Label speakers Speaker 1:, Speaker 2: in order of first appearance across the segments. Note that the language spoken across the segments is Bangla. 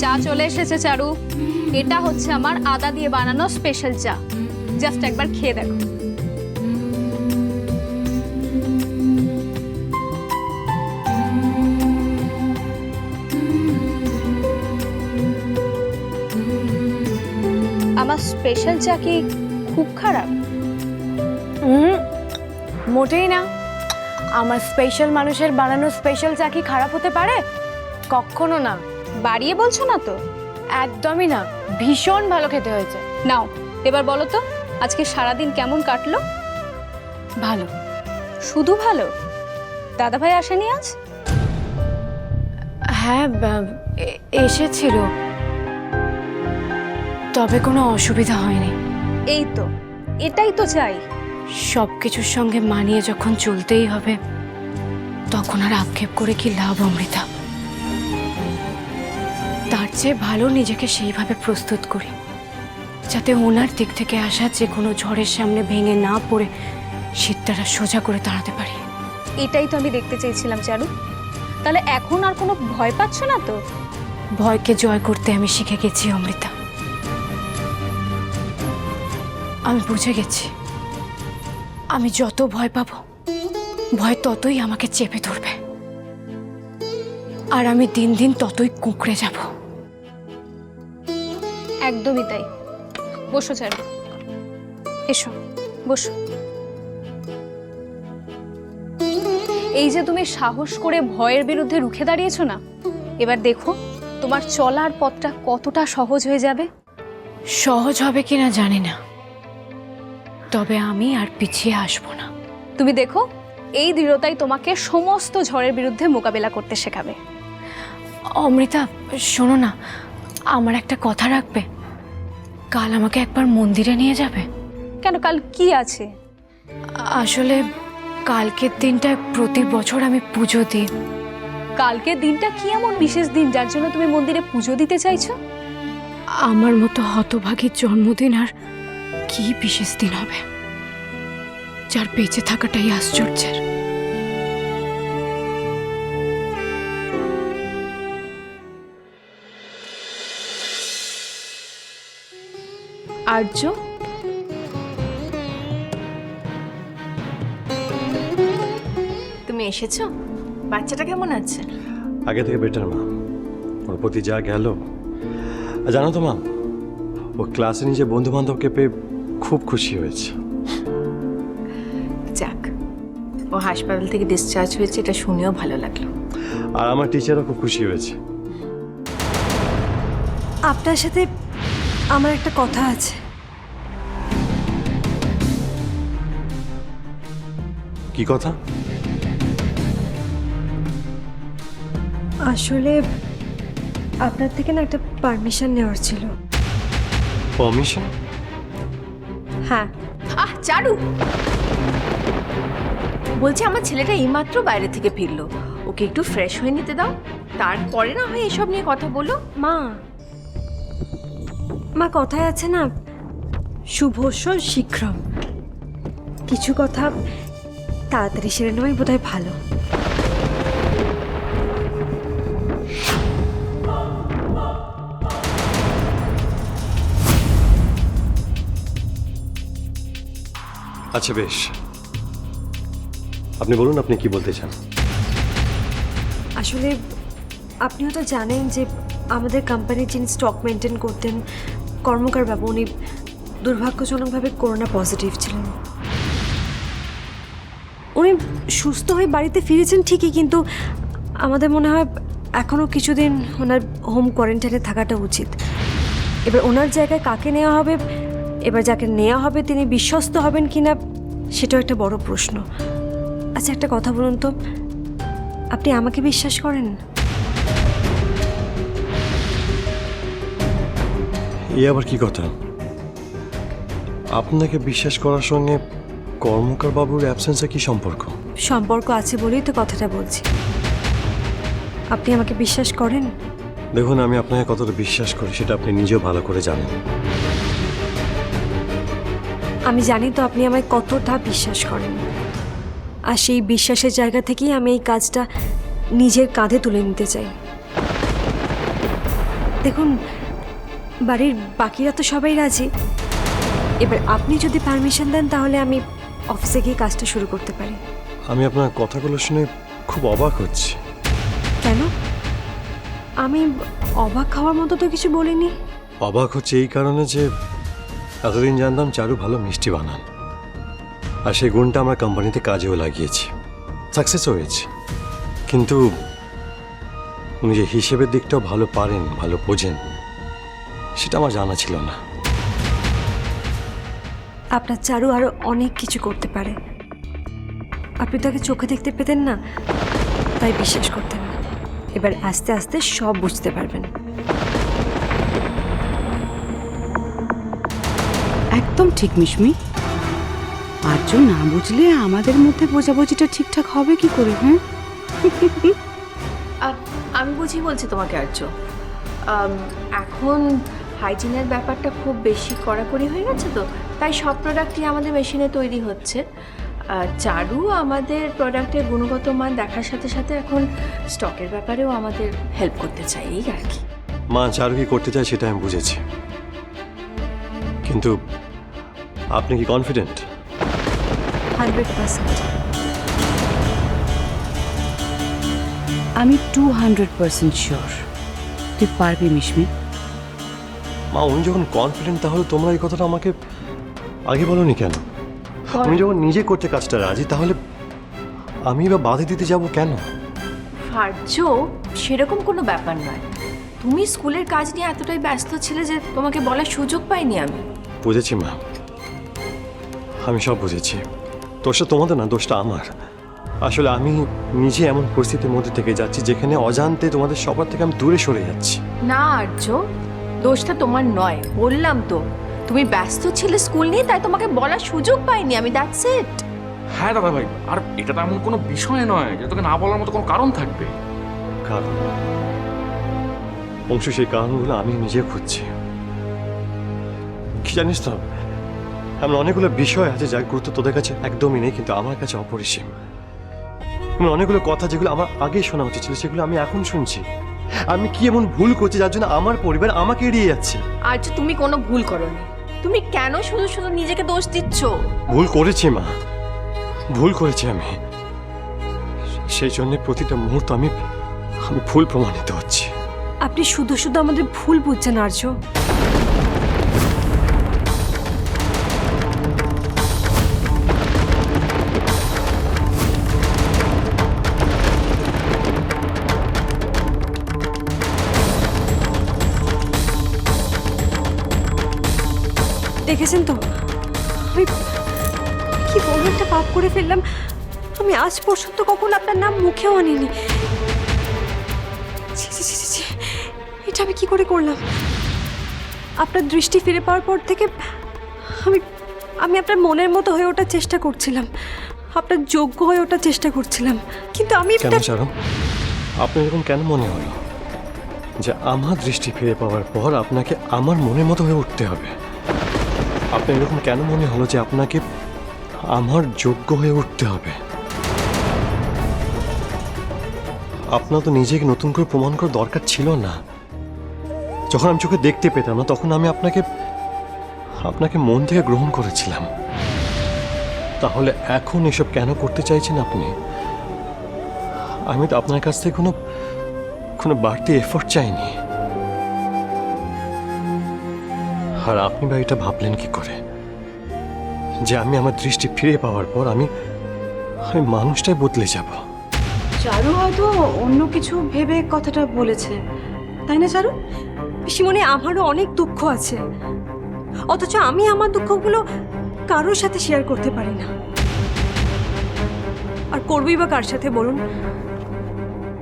Speaker 1: চা চলে এসেছে চারু। এটা হচ্ছে আমার আদা দিয়ে বানানো স্পেশাল চা। জাস্ট একবার খেয়ে দেখো। আমার স্পেশাল চা কি খুব খারাপ?
Speaker 2: মোটেই না। আমার স্পেশাল মানুষের বানানো স্পেশাল চা কি খারাপ হতে পারে? কখনো না।
Speaker 1: বাড়িয়ে বলছো না তো?
Speaker 2: একদমই না, ভীষণ ভালো খেতে হয়েছে।
Speaker 1: নাও এবার বলো তো, আজকে সারাদিন কেমন কাটলো?
Speaker 2: ভালো।
Speaker 1: শুধু ভালো? দাদাভাই আসেনি আজ?
Speaker 2: হ্যাঁ, এসেছিল, তবে কোনো অসুবিধা হয়নি।
Speaker 1: এই তো, এটাই তো চাই।
Speaker 2: সব কিছুর সঙ্গে মানিয়ে যখন চলতেই হবে, তখন আর আক্ষেপ করে কি লাভ অমৃতা? তার চেয়ে ভালো নিজেকে সেইভাবে প্রস্তুত করি, যাতে ওনার দিক থেকে আসা যে কোনো ঝড়ের সামনে ভেঙে না পড়ে শীতটারা সোজা করে দাঁড়াতে পারি।
Speaker 1: এটাই তো আমি দেখতে চেয়েছিলাম চারু। তাহলে এখন আর কোনো ভয় পাচ্ছ না তো?
Speaker 2: ভয়কে জয় করতে আমি শিখে গেছি অমৃতা। আমি বুঝে গেছি, আমি যত ভয় পাবো, ভয় ততই আমাকে চেপে ধরবে, আর আমি দিন দিন ততই কুঁকড়ে যাব।
Speaker 1: একদমই তাই। বসো চারু, এসো বসো। এই যে তুমি সাহস করে ভয়ের বিরুদ্ধে রুখে দাঁড়িয়েছো না, এবার দেখো তোমার চলার পথটা কতটা সহজ হয়ে যাবে।
Speaker 2: সহজ হবে কিনা জানি না, তবে আমি আর পিছিয়ে আসবো না।
Speaker 1: তুমি দেখো, এই দৃঢ়তাই তোমাকে সমস্ত ঝড়ের বিরুদ্ধে মোকাবেলা করতে শেখাবে।
Speaker 2: অমৃতা শোনো না, আমার একটা কথা রাখবে? কাল আমাকে একবার মন্দিরে নিয়ে যাবে?
Speaker 1: কেন, কাল কি আছে?
Speaker 2: আসলে কালকের দিনটায় প্রতি বছর আমি পুজো দিই।
Speaker 1: কালকের দিনটা কি এমন বিশেষ দিন যার জন্য তুমি মন্দিরে পুজো দিতে চাইছো?
Speaker 2: আমার মতো হতভাগীর জন্মদিন আর কি বিশেষ দিন হবে, যার বেঁচে থাকাটাই আশ্চর্যের।
Speaker 3: আর্য, তুমি এসেছো? বাচ্চাটা কেমন আছে?
Speaker 4: আগে থেকে বেটার মা, ওর প্রতি যা গেল। আর জানো তো মা, ও ক্লাসে নিজে বন্ধু বান্ধবকে পেয়ে খুব খুশি হয়েছে।
Speaker 3: যাক, ও হাসপাতাল থেকে ডিসচার্জ হয়েছে, এটা শুনেও ভালো লাগলো।
Speaker 4: আর আমার টিচারও খুব খুশি হয়েছে।
Speaker 5: আপনার সাথে আমার একটা কথা আছে।
Speaker 4: কি কথা?
Speaker 5: আসলে আপনার থেকে না একটা পারমিশন নেওয়ার ছিল।
Speaker 4: পারমিশন?
Speaker 5: হ্যাঁ।
Speaker 3: চারু, বলছি আমার ছেলেটা এইমাত্র বাইরে থেকে ফিরলো, ওকে একটু ফ্রেশ হয়ে নিতে দাও, তারপরে না হয় এসব নিয়ে কথা বলো।
Speaker 5: মা মা কথায় আছে না, শুভস্য শীঘ্রম। কিছু কথা তাড়াতাড়ি সেরে নেওয়াই বোধহয় ভালো।
Speaker 4: আচ্ছা বেশ, আপনি বলুন আপনি কি বলতে চান।
Speaker 5: আসলে আপনিও তো জানেন যে আমাদের কোম্পানির যিনি স্টক মেনটেন করতেন, কর্মকার বাবু, উনি দুর্ভাগ্যজনকভাবে করোনা পজিটিভ ছিলেন। উনি সুস্থ হয়ে বাড়িতে ফিরেছেন ঠিকই, কিন্তু আমাদের মনে হয় এখনও কিছুদিন ওনার হোম কোয়ারেন্টাইনে থাকাটা উচিত। এবার ওনার জায়গায় কাকে নেওয়া হবে, এবার যাকে নেওয়া হবে তিনি বিশ্বস্ত হবেন কিনা, সেটাও একটা বড় প্রশ্ন। আচ্ছা একটা কথা বলুন তো, আপনি আমাকে বিশ্বাস করেন?
Speaker 4: এই আবার কি কথা? আপনাকে বিশ্বাস করার সঙ্গে কর্মকার বাবুর অ্যাবসেন্সে কি সম্পর্ক?
Speaker 5: সম্পর্ক আছে বলেই তো কথাটা বলছি। আপনি আমাকে বিশ্বাস করেন?
Speaker 4: দেখুন, আমি আপনাকে কতটা বিশ্বাস করি সেটা আপনি নিজেও ভালো করে জানেন।
Speaker 5: আমি জানি তো আপনি আমায় কতটা বিশ্বাস করেন, আর সেই বিশ্বাসের জায়গা থেকেই আমি এই কাজটা নিজের কাঁধে তুলে নিতে চাই। দেখুন, বাড়ির বাকিরা তো সবাই রাজি। এবার আপনি যদি পারমিশন দেন তাহলে আমি অফিসে গিয়ে কাজটা শুরু করতে পারি।
Speaker 4: আমি আপনার কথাগুলো শুনে খুব অবাক হচ্ছি।
Speaker 5: কেন? আমি অবাক হওয়ার মতো তো কিছু বলিনি।
Speaker 4: অবাক হচ্ছে এই কারণে যে এতদিন জানতাম চারু ভালো মিষ্টি বানান, আর সেই গুণটা আমরা কোম্পানিতে কাজেও লাগিয়েছি, সাকসেসও হয়েছে। কিন্তু উনি যে হিসেবের দিকটাও ভালো পারেন, ভালো বোঝেন, সেটা আমার জানা ছিল না।
Speaker 5: আপনার চারু আরো অনেক কিছু করতে পারে। আপনি তাকে চোখে দেখতে পেতেন না, তাই বিশ্বাস করতেন না। এবার আস্তে আস্তে সব বুঝতে পারবেন।
Speaker 6: একদম ঠিক মিশমি। আর্য না বুঝলে আমাদের মধ্যে বোঝাবুঝিটা ঠিকঠাক হবে কি করে? হ্যাঁ,
Speaker 3: আমি বুঝিয়ে বলছি তোমাকে আর্য। এখন হাইজিনের ব্যাপারটা খুব বেশি কড়াকড়ি হয়ে গেছে, তো তাই সব প্রোডাক্টই আমাদের মেশিনে তৈরি হচ্ছে। চারু আমাদের প্রোডাক্টের গুণগত মান দেখার সাথে সাথে এখন স্টকের ব্যাপারেও আমাদের হেল্প করতে চাই, এই আর কি।
Speaker 4: মা চারু কি করতে চায় সেটা আমি বুঝেছি, কিন্তু আপনি কি কনফিডেন্ট?
Speaker 5: 100%।
Speaker 6: আমি 200% শিওর তুই পারবি মিশমি।
Speaker 4: মা উনি যখন কনফিডেন্ট, তাহলে তোমরা এই কথাটা আমাকে আগে বলোনি কেন? উনি যখন নিজে করতে কাজটা রাজি, তাহলে আমি বা বাধা দিতে যাব কেন?
Speaker 3: আর্য, সেরকম কোনো ব্যাপার নয়। তুমি স্কুলের কাজ নিয়ে এতটাই ব্যস্ত ছিলে যে তোমাকে বলার সুযোগ পাইনি আমি।
Speaker 4: বুঝেছি মা, আমি সব বুঝেছি। দোষটা তোমাদের না, দোষটা আমার। আসলে আমি নিজে এমন পরিস্থিতির মধ্যে থেকে যাচ্ছি যেখানে অজান্তে তোমাদের সবার থেকে আমি দূরে সরে যাচ্ছি।
Speaker 3: না আর্য, দোষটা তোমার নয়, বললাম তো তুমি ব্যস্ত ছিলে স্কুল নিয়ে, তাই তোমাকে বলার সুযোগ পাইনি আমি, দ্যাটস ইট।
Speaker 7: হ্যাঁ দাদা ভাই, আর এটা তো এমন কোনো বিষয় নয় যে তোকে না বলার মতো কোনো কারণ থাকবে।
Speaker 4: কারণ অংশ, সেই কারণগুলো আমি নিজে খুঁজছি। কি জানিস তো, এমন অনেকগুলো বিষয় আছে যার গুরুত্ব তোদের কাছে একদমই নেই, কিন্তু আমার কাছে অপরিসীম। এমন অনেকগুলো কথা যেগুলো আমার আগেই শোনা উচিত ছিল, সেগুলো আমি এখন শুনছি। আমি কি এমন ভুল করছি যার জন্য আমার পরিবার আমাকে এড়িয়ে যাচ্ছে?
Speaker 3: আর্য, তুমি কোনো ভুল করোনি। তুমি কেন শুধু শুধু নিজেকে দোষ দিচ্ছ?
Speaker 4: ভুল করেছি মা, ভুল করেছি আমি। সেই জন্য প্রতিটা মুহূর্ত আমি ভুল প্রমাণিত হচ্ছি।
Speaker 5: আপনি শুধু শুধু আমাদের ভুল বুঝছেন আর্য। দেখেছেন তো, আমি কি বড় একটা পাপ করে ফেললাম। আমি আজ পর্যন্ত কখনো আপনার নাম মুখেও আনিনি। ছি, ছি, ছি, ছি, ছি। এটা আমি কি করে করলাম? আপনার দৃষ্টি ফিরে পাওয়ার পর থেকে আমি আপনার মনের মতো হয়ে ওঠার চেষ্টা করছিলাম, আপনার যোগ্য হয়ে ওঠার চেষ্টা করছিলাম, কিন্তু আমি
Speaker 4: কেন চারু, আপনার এরকম কেন মনে হলো যে আমার দৃষ্টি ফিরে পাওয়ার পর আপনাকে আমার মনের মতো হয়ে উঠতে হবে? আপনার এরকম কেন মনে হলো যে আপনাকে আমার যোগ্য হয়ে উঠতে হবে? আপনার তো নিজেকে নতুন করে প্রমাণ করার দরকার ছিল না। যখন আমি চোখে দেখতে পেতাম না, তখন আমি আপনাকে মন থেকে গ্রহণ করেছিলাম। তাহলে এখন এসব কেন করতে চাইছেন আপনি? আমি তো আপনার কাছ থেকে কোনো বাড়তি এফোর্ট চাইনি। আর আপনি বা এটা ভাবলেন কি করে যে আমি আমার দৃষ্টি ফিরে পাওয়ার পর আমি মানুষটাই বদলে যাব?
Speaker 2: চারু হয়তো অন্য কিছু ভেবে কথাটা বলেছে, তাই না চারু?
Speaker 5: পিসিমণি, আমারও অনেক দুঃখ আছে, অথচ আমি আমার দুঃখগুলো কারোর সাথে শেয়ার করতে পারি না। আর করবই বা কার সাথে বলুন?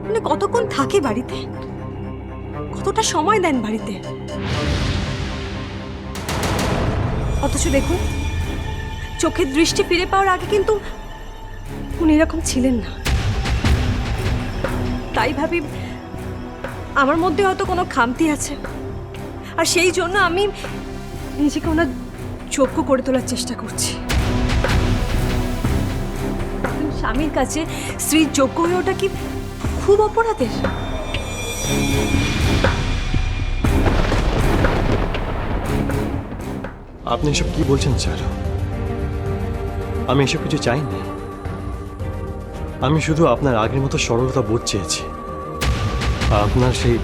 Speaker 5: মানে কতক্ষণ থাকে বাড়িতে, কতটা সময় দেন বাড়িতে? অথচ দেখুন, চোখের দৃষ্টি ফিরে পাওয়ার আগে কিন্তু উনি এরকম ছিলেন না। তাই ভাবি আমার মধ্যে হয়তো কোনো খামতি আছে, আর সেই জন্য আমি নিজেকে ওনার যোগ্য করে তোলার চেষ্টা করছি। স্বামীর কাছে স্ত্রীর যোগ্য হয়ে ওঠা কি খুব অপরাধের?
Speaker 4: আপনি এসব কি বলছেন চারু? আমি এসব কিছু চাইনি। আমি শুধু আপনার আগের মতো সরলতা বোধ চেয়েছি। আপনার সেই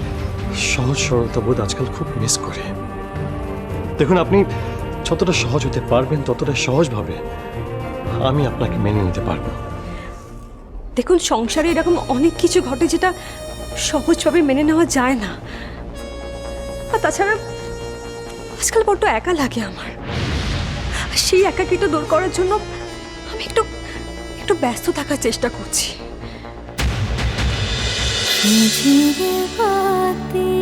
Speaker 4: সহজ সরলতা বোধ আজকাল খুব মিস করে। দেখুন, আপনি যতটা সহজ হতে পারবেন ততটা সহজভাবে আমি আপনাকে মেনে নিতে পারবো।
Speaker 5: দেখুন, সংসারে এরকম অনেক কিছু ঘটে যেটা সহজভাবে মেনে নেওয়া যায় না। আর তাছাড়া আজকাল বড্ড একা লাগে আমার। আর সেই একাকিটা দূর করার জন্য আমি একটু একটু ব্যস্ত থাকার চেষ্টা করছি।
Speaker 8: ঝিঝির বাতি